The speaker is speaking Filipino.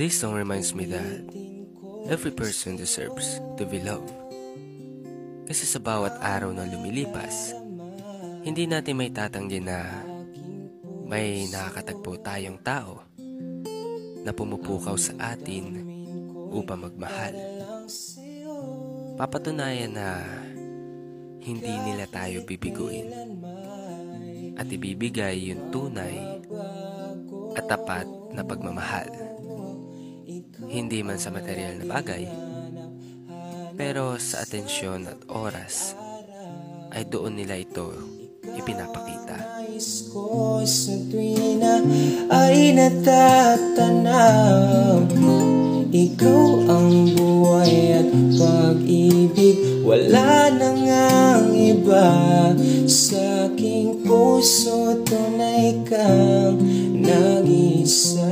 This song reminds me that every person deserves to be loved. Kasi sa bawat araw na lumilipas, hindi natin may tatanggi na may nakakatagpo tayong tao na pumupukaw sa atin upang magmahal. Papatunayan na hindi nila tayo bibiguin at ibibigay yung tunay at tapat na pagmamahal. Hindi man sa material na bagay, pero sa atensyon at oras ay doon nila ito ipinapakita. Ko sa tuwina ay natatanaw, ikaw ang buhay at pag-ibig, wala nang ang iba. Sa aking puso tunay kang nag-isa.